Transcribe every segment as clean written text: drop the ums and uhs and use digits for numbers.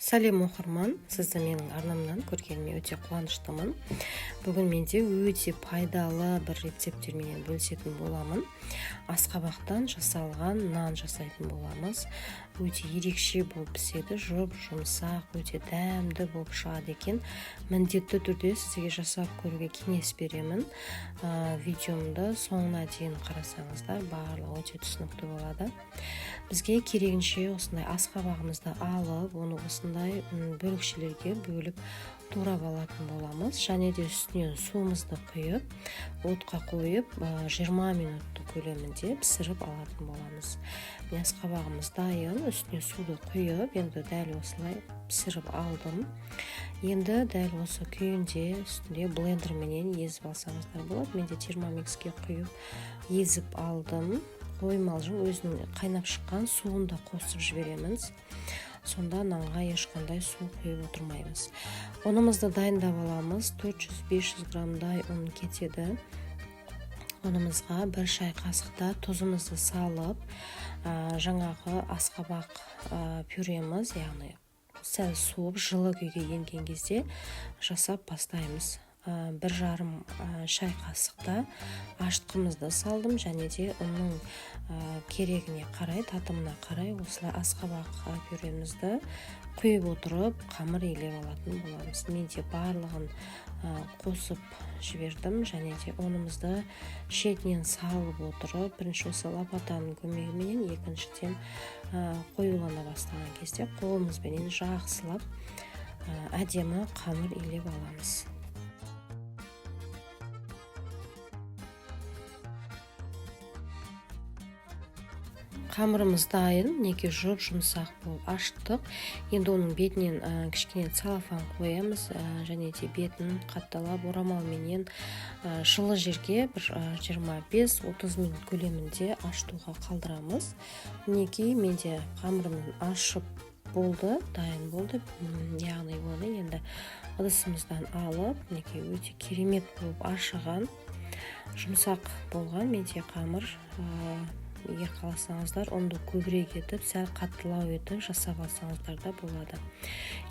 Сәлем оқырман, сізді менің арнамнан көргеніме өте қуаныштымын. Бүгін менде өте пайдалы бір рецепттермен бөлісетін боламын. Асқабақтан жасалған нан жасайтын боламыз. Өте ерекше болып піседі, жұмсақ, өте дәмді болып шығады екен. Міндетті түрде сізге жасап көруге кеңес беремін. Видеомды соңына дейін қарасаңыздар, барлығы өте түсінікті болады. Бізге керегінше осындай асқабағымызды алып, оны осындай бөлікшелерге бөліп турап алатын боламыз. Және де үстінен суымызды құйып, отқа қойып, 20 минуттың көлемінде пісіріп алатын боламыз. Асқабағымыз дайын, үстіне суды құйып, енді дәл осылай пісіріп алдым. Енді дәл осы күйінде үстінде блендерменен езіп алсаңыздар болады. Менде термомикске құйып езіп алдым. Қоймалжың өзінің қайнап шыққан суын да қосып жібереміз. Сонда нанға ешқандай су құйып отырмаймыз. Ұнымызды дайындап аламыз. 400-500 граммдай ұн кетеді. Ұнымызға 1 шай қасықта тұзымызды салып, жаңағы асқабақ пюреміз, яғни сәл суып, жылы күйге енген кезде жасап бастаймыз. 1,5 шай қасықта ашытқымызды салдым, және де оның керегіне қарай, татымына қарай осылай асқабақ пюремізді құйып отырып, қамыр илеп алатын боламыз. Менде барлығын қосып жібердім, және де ұнымызды шетінен салып отырып, бірінші осы лопатаның көмегімен, екіншіден қоюлана бастаған кезде қолымызбенен жақсылап әдемі қамыр илеп аламыз. Қамырымыз дайын, неге жұмсақ болып аштық. Енді оның бетінен кішкене целлофан қоямыз, және де бетін қатталап орамалменен жылы жерге 25-30 минут көлемінде ашытуға қалдырамыз. Неге менде қамырымның ашып болды, дайын болды. Яғни оны енді ыдысымыздан алып, неге өте керемет болып ашыған, жұмсақ болған менде қамыр. Егер қаласаңыздар, ұнды көбірек етіп, сәл қаттылау етіп жасап алсаңыздар да болады.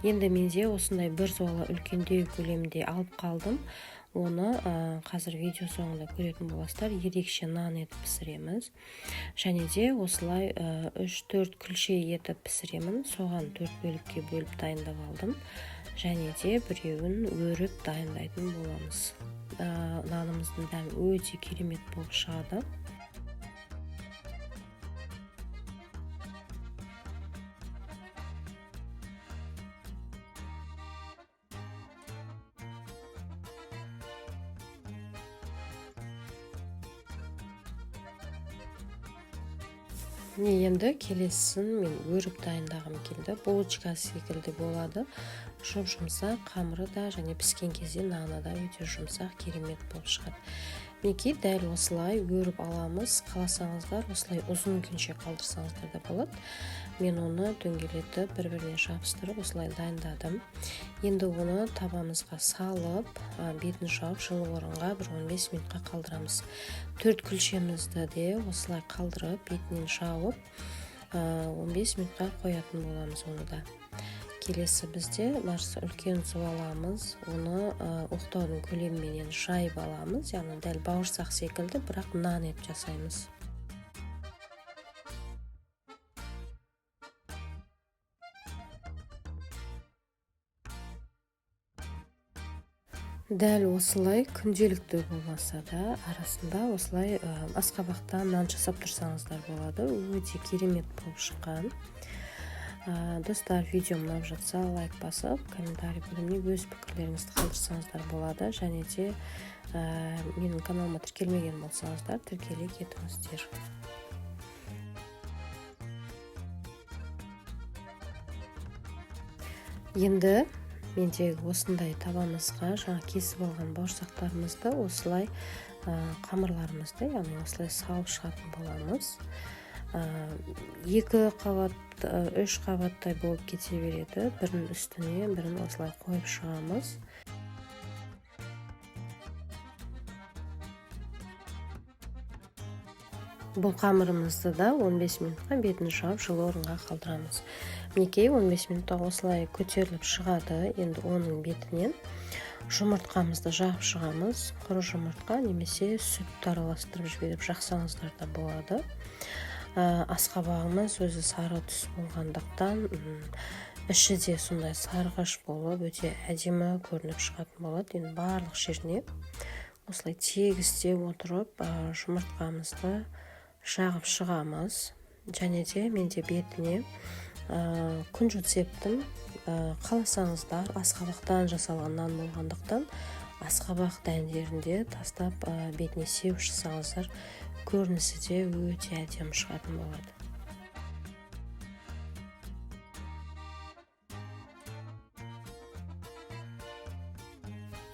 Енді менде осындай бір зола үлкендеу көлемінде алып қалдым. Оны қазір видео соңында көретін боласыздар, ерекше нан етіп пісіреміз. Және де осылай 3-4 күлше етіп пісіремін. Соған 4 бөлікке бөліп дайындап алдым. Және де біреуін өріп дайындайтын боламыз. Нанымыздың дәмі өте керемет болып шығады. Енді келесін мен өріп дайындағым келді. Булочка секілді болады. Жұмсақ, қамыры да және піскен кезде наны да өте жұмсақ, керемет болып шығады. Мінекей дәл осылай өріп аламыз. Қаласаңыздар, осылай ұзын күнше қалдырсаңыздар да болады. Мен оны дөңгелетіп, бір-біріне жабыстырып, осылай дайындадым. Енді оны табамызға салып, бетін жауып, жылы орынға 15 минутқа қалдырамыз. 4 күлшемізді де осылай қалдырып, бетінен жауып, 15 минутқа қоятын боламыз оны да. Келесі бізде үлкен су аламыз, оны оқтаудың көлемімен жайып аламыз, яғни дәл бауырсақ секілді, бірақ нан етіп жасаймыз. Дәл осылай күнделікті болмаса да, арасында осылай асқабақтан нан жасап тұрсаңыздар болады. Өте керемет болып шыққан. Достар, видео ұнап жатса, лайк басып, комментарий бөліміне өз пікірлеріңізді қалдырсаңыздар болады. Және де менің каналыма тіркелмеген болсаңыздар, тіркеле кетіңіздер. Енді менде осындай табамызға жаңа кесіп алған бауырсақтарымызды осылай қамырларымызды, яғни осылай салып шығатын боламыз. 2 қабат, 3 қабаттай болып кете береді. Бірін үстіне, бірін осылай қойып шығамыз. Бұл қамырымызды да 15 минутқа бетін жауып жылы орынға қалдырамыз. Мінекей 15 минутта осылай көтеріліп шығады. Енді оның бетінен жұмыртқамызды жағып шығамыз. Құры жұмыртқа немесе сүтті араластырып жіберіп жақсаңыздар да болады. Асқабағымыз өзі сары түс болғандықтан іші де сондай сарғыш болып өте әдемі көрініп шығатын болады. Енді барлық жеріне осылай тегістеп отырып жұмыртқамызды жағып шығамыз. Және де менде бетіне күнжіт септім. Қаласаңыздар асқабақтан жасалған нан болғандықтан асқабақ дәндерінде тастап бетіне сеуіп шықсаңыздар көрінісі де өте әдемі шығатын болады.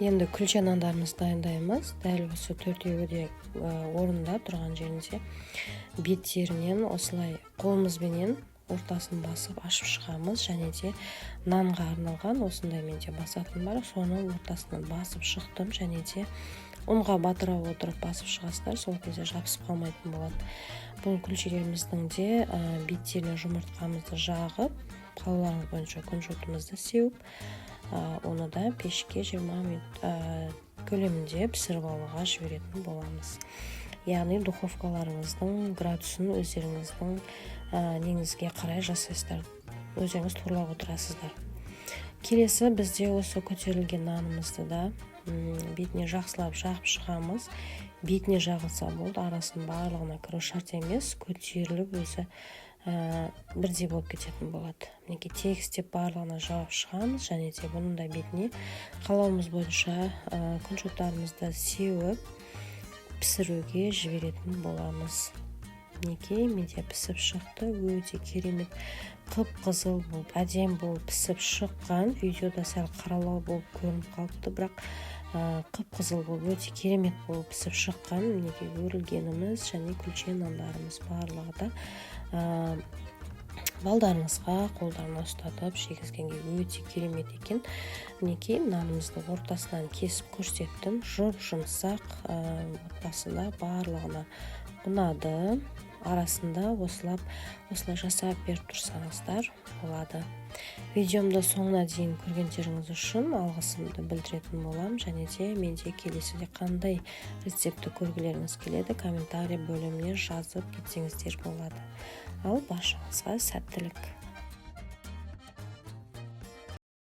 Енді күлше нандарымызды дайындаймыз. Дәл осы төртеуі де орында тұрған жерінде беттерінен осылай қолымызбенен ортасын басып ашып шығамыз. Және де нанға арналған осындай менде басатын бар. Соны ортасынан басып шықтым. Және де ұнға батыра отырып басып шығасыздар. Сол кезде жабысып қалмайтын болады. Бұл күлшелеріміздің де беттеріне жұмыртқамызды жағып, қалауларыңыз бойынша күнжітімізді сеуіп, оны да пешке 20 минут көлемінде пісіріп алуға жіберетін боламыз. Яғни духовкаларыңыздың градусын өздеріңіздің неңізге қарай жасайсыздар. Өздеріңіз турлап отырасыздар. Келесі бізде осы көтерілген нанымызды да бетіне жақсылап жағып шығамыз. Бетіне жағылса болды, арасын барлығына кіру шарт емес, көтеріліп өзі бірдей болып кететін болады. Мінекей тегістеп барлығына жауып шығамыз. Және де бұның да бетіне қалауымыз бойынша күнжіттарымызды сеуіп пісіруге жіберетін боламыз. Мінекей менде пісіп шықты. Өте керемет қып-қызыл болып, әдем болып пісіп шыққан. Видеода сәл қаралау болып көрініп қалыпты, бірақ қып-қызыл болып, өте керемет болып пісіп шыққан. Мінекей өрілгеніміз және күлше нандарымыз барлығы да балдарыңызға қолдарына ұстатып жегізгенге өте керемет екен. Мінекей нанымызды ортасынан кесіп көрсеттім. Жұмсақ, ортасында барлығына ұнады. Арасында осылай жасап беріп тұрсаңыздар болады. Видеомды соңына дейін көргендеріңіз үшін алғысымды білдіретін болам. Және де менде келесіде қандай рецепті көргілеріңіз келеді, комментарий бөліміне жазып кетсеңіздер болады. Ал баршаңызға сәттілік.